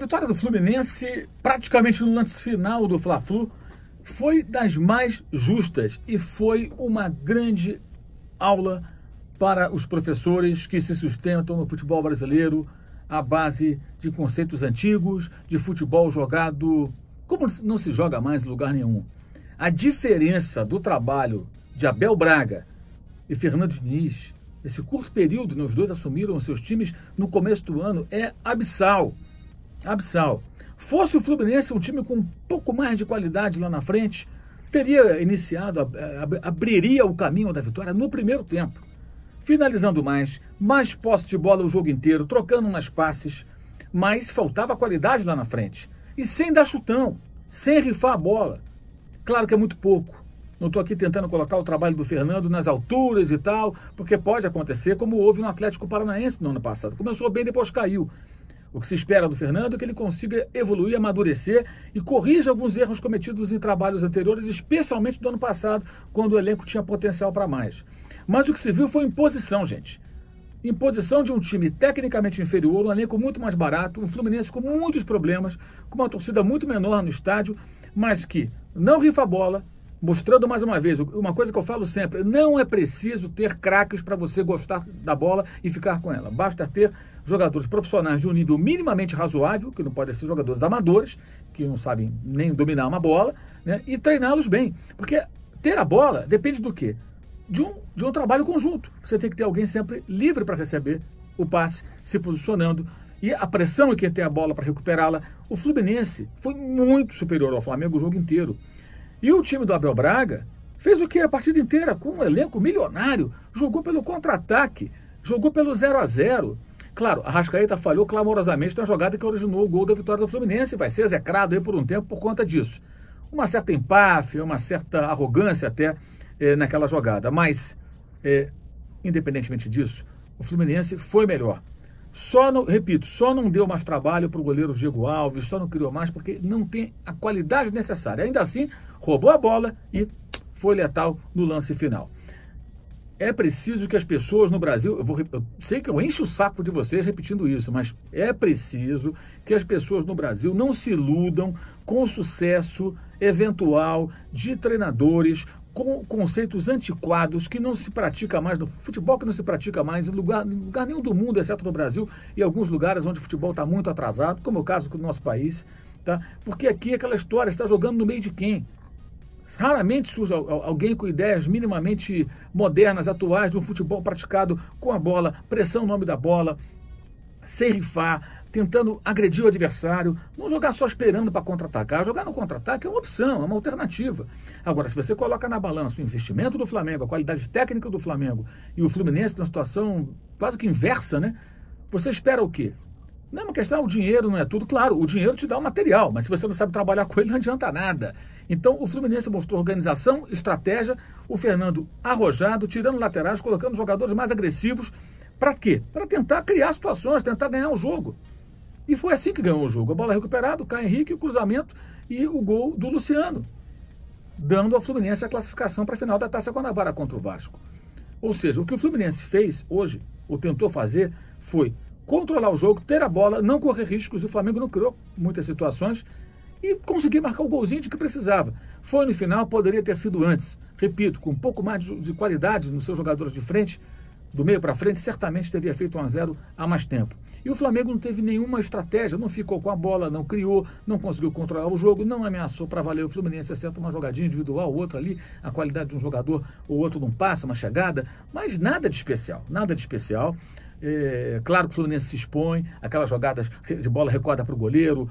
vitória do Fluminense, praticamente no lance final do Fla-Flu, foi das mais justas e foi uma grande aula para os professores que se sustentam no futebol brasileiro à base de conceitos antigos, de futebol jogado como não se joga mais em lugar nenhum. A diferença do trabalho de Abel Braga e Fernando Diniz, esse curto período que os dois assumiram seus times no começo do ano, é abissal. Abissal. Fosse o Fluminense um time com um pouco mais de qualidade lá na frente, teria iniciado, abriria o caminho da vitória no primeiro tempo. Finalizando mais posse de bola o jogo inteiro, trocando umas passes, mas faltava qualidade lá na frente. E sem dar chutão, sem rifar a bola. Claro que é muito pouco. Não estou aqui tentando colocar o trabalho do Fernando nas alturas e tal, porque pode acontecer como houve no Atlético Paranaense no ano passado. Começou bem, depois caiu. O que se espera do Fernando é que ele consiga evoluir, amadurecer e corrija alguns erros cometidos em trabalhos anteriores, especialmente do ano passado, quando o elenco tinha potencial para mais. Mas o que se viu foi imposição, gente. Imposição de um time tecnicamente inferior, um elenco muito mais barato, um Fluminense com muitos problemas, com uma torcida muito menor no estádio, mas que não rifa a bola, mostrando mais uma vez, uma coisa que eu falo sempre, não é preciso ter craques para você gostar da bola e ficar com ela. Basta ter jogadores profissionais de um nível minimamente razoável, que não podem ser jogadores amadores, que não sabem nem dominar uma bola, né, e treiná-los bem. Porque ter a bola depende do quê? De um trabalho conjunto. Você tem que ter alguém sempre livre para receber o passe, se posicionando, e a pressão que ter a bola para recuperá-la. O Fluminense foi muito superior ao Flamengo o jogo inteiro. E o time do Abel Braga fez o que a partida inteira, com um elenco milionário, jogou pelo contra-ataque, jogou pelo 0-0. Claro, a Arrascaeta falhou clamorosamente na jogada que originou o gol da vitória do Fluminense, vai ser execrado aí por um tempo por conta disso. Uma certa empáfia, uma certa arrogância até naquela jogada, mas independentemente disso, o Fluminense foi melhor. Repito, só não deu mais trabalho para o goleiro Diego Alves, só não criou mais porque não tem a qualidade necessária. Ainda assim, roubou a bola e foi letal no lance final. É preciso que as pessoas no Brasil, eu sei que eu encho o saco de vocês repetindo isso, mas é preciso que as pessoas no Brasil não se iludam com o sucesso eventual de treinadores com conceitos antiquados que não se pratica mais, no futebol que não se pratica mais em lugar nenhum do mundo, exceto no Brasil e alguns lugares onde o futebol está muito atrasado, como é o caso do nosso país, tá? Porque aqui aquela história, está jogando no meio de quem? Raramente surge alguém com ideias minimamente modernas, atuais, de um futebol praticado com a bola, pressão no nome da bola, sem rifar, tentando agredir o adversário, não jogar só esperando para contra-atacar. Jogar no contra-ataque é uma opção, é uma alternativa. Agora, se você coloca na balança o investimento do Flamengo, a qualidade técnica do Flamengo e o Fluminense numa situação quase que inversa, né? Você espera o quê? Não é uma questão, o dinheiro não é tudo. Claro, o dinheiro te dá o material, mas se você não sabe trabalhar com ele, não adianta nada. Então, o Fluminense mostrou organização, estratégia, o Fernando arrojado, tirando laterais, colocando jogadores mais agressivos. Para quê? Para tentar criar situações, tentar ganhar o jogo. E foi assim que ganhou o jogo. A bola recuperada, o Caio Henrique, o cruzamento e o gol do Luciano, dando ao Fluminense a classificação para a final da Taça Guanabara contra o Vasco. Ou seja, o que o Fluminense fez hoje, ou tentou fazer, foi controlar o jogo, ter a bola, não correr riscos. O Flamengo não criou muitas situações e conseguir marcar o golzinho de que precisava. Foi no final, poderia ter sido antes. Repito, com um pouco mais de qualidade nos seus jogadores de frente, do meio para frente, certamente teria feito 1-0 há mais tempo. E o Flamengo não teve nenhuma estratégia, não ficou com a bola, não criou, não conseguiu controlar o jogo, não ameaçou para valer o Fluminense, exceto uma jogadinha individual, outra ali, a qualidade de um jogador ou outro não passa, uma chegada, mas nada de especial, nada de especial. Claro que o Fluminense se expõe, aquelas jogadas de bola recuada para o goleiro,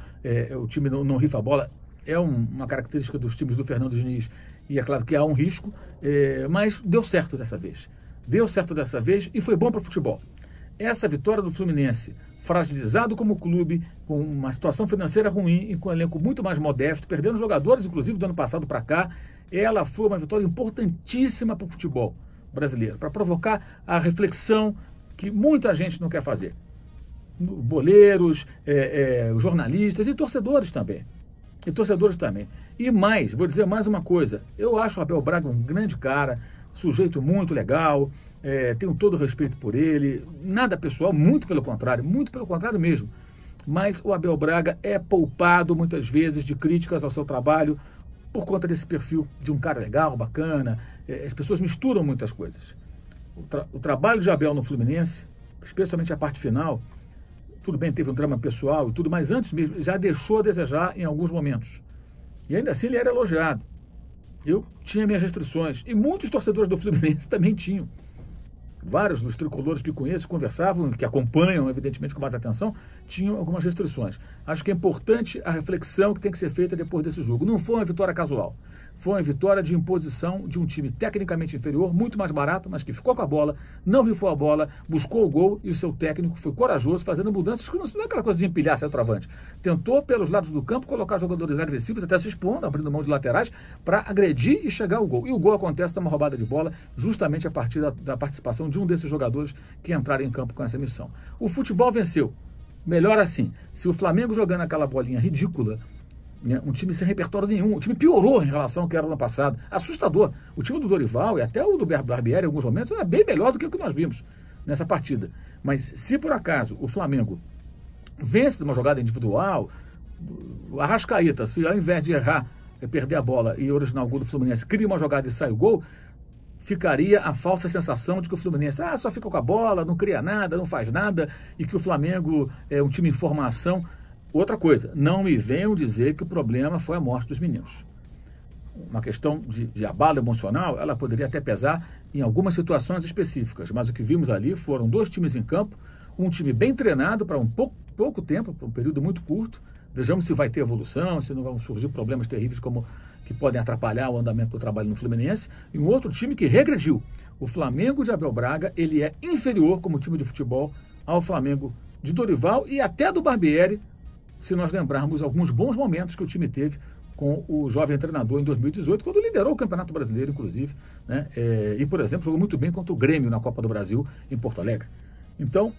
o time não rifa a bola, é uma característica dos times do Fernando Diniz, e é claro que há um risco, mas deu certo dessa vez. Deu certo dessa vez e foi bom para o futebol. Essa vitória do Fluminense, fragilizado como clube, com uma situação financeira ruim e com um elenco muito mais modesto, perdendo jogadores, inclusive, do ano passado para cá, ela foi uma vitória importantíssima para o futebol brasileiro, para provocar a reflexão que muita gente não quer fazer. Boleiros, jornalistas e torcedores também. E mais, vou dizer mais uma coisa, eu acho o Abel Braga um grande cara, sujeito muito legal, tenho todo o respeito por ele, nada pessoal, muito pelo contrário mesmo. mas o Abel Braga é poupado muitas vezes de críticas ao seu trabalho por conta desse perfil de um cara legal, bacana. As pessoas misturam muitas coisas. O trabalho de Abel no Fluminense, especialmente a parte final, tudo bem, teve um drama pessoal e tudo, mas antes mesmo já deixou a desejar em alguns momentos. E ainda assim ele era elogiado. Eu tinha minhas restrições, e muitos torcedores do Fluminense também tinham. Vários dos tricolores que conheço, conversavam, que acompanham, evidentemente, com mais atenção, tinham algumas restrições. Acho que é importante a reflexão que tem que ser feita depois desse jogo. Não foi uma vitória casual. Foi uma vitória de imposição de um time tecnicamente inferior, muito mais barato, mas que ficou com a bola, não rifou a bola, buscou o gol e o seu técnico foi corajoso, fazendo mudanças que não é aquela coisa de empilhar centroavante. Tentou, pelos lados do campo, colocar jogadores agressivos, até se expondo, abrindo mão de laterais, para agredir e chegar ao gol. E o gol acontece numa roubada de bola, justamente a partir da participação de um desses jogadores que entraram em campo com essa missão. O futebol venceu. Melhor assim. Se o Flamengo jogando aquela bolinha ridícula, um time sem repertório nenhum, o time piorou em relação ao que era no ano passado, assustador. O time do Dorival e até o do Barbieri em alguns momentos era bem melhor do que o que nós vimos nessa partida. Mas se por acaso o Flamengo vence de uma jogada individual, o Arrascaeta, se ao invés de errar, perder a bola e originar o gol do Fluminense, cria uma jogada e sai o gol, ficaria a falsa sensação de que o Fluminense só fica com a bola, não cria nada, não faz nada, e que o Flamengo é um time em formação. Outra coisa, não me venham dizer que o problema foi a morte dos meninos. Uma questão de abalo emocional, ela poderia até pesar em algumas situações específicas, mas o que vimos ali foram dois times em campo, um time bem treinado para um pouco tempo, para um período muito curto. Vejamos se vai ter evolução, se não vão surgir problemas terríveis como que podem atrapalhar o andamento do trabalho no Fluminense, e um outro time que regrediu. O Flamengo de Abel Braga, ele é inferior como time de futebol ao Flamengo de Dorival e até do Barbieri, se nós lembrarmos alguns bons momentos que o time teve com o jovem treinador em 2018, quando liderou o Campeonato Brasileiro, inclusive, né? E, por exemplo, jogou muito bem contra o Grêmio na Copa do Brasil, em Porto Alegre. Então,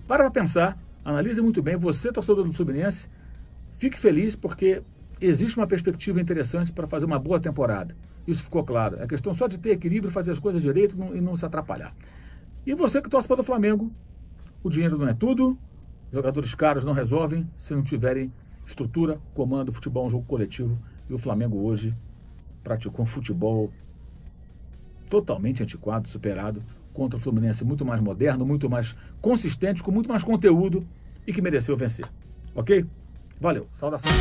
para pensar, analise muito bem, você, torcedor do Fluminense, fique feliz porque existe uma perspectiva interessante para fazer uma boa temporada. Isso ficou claro. É questão só de ter equilíbrio, fazer as coisas direito e não se atrapalhar. E você que torce para o Flamengo, o dinheiro não é tudo, jogadores caros não resolvem se não tiverem estrutura, comando, futebol, um jogo coletivo. E o Flamengo hoje praticou um futebol totalmente antiquado, superado, contra o Fluminense muito mais moderno, muito mais consistente, com muito mais conteúdo e que mereceu vencer. Ok? Valeu, saudações.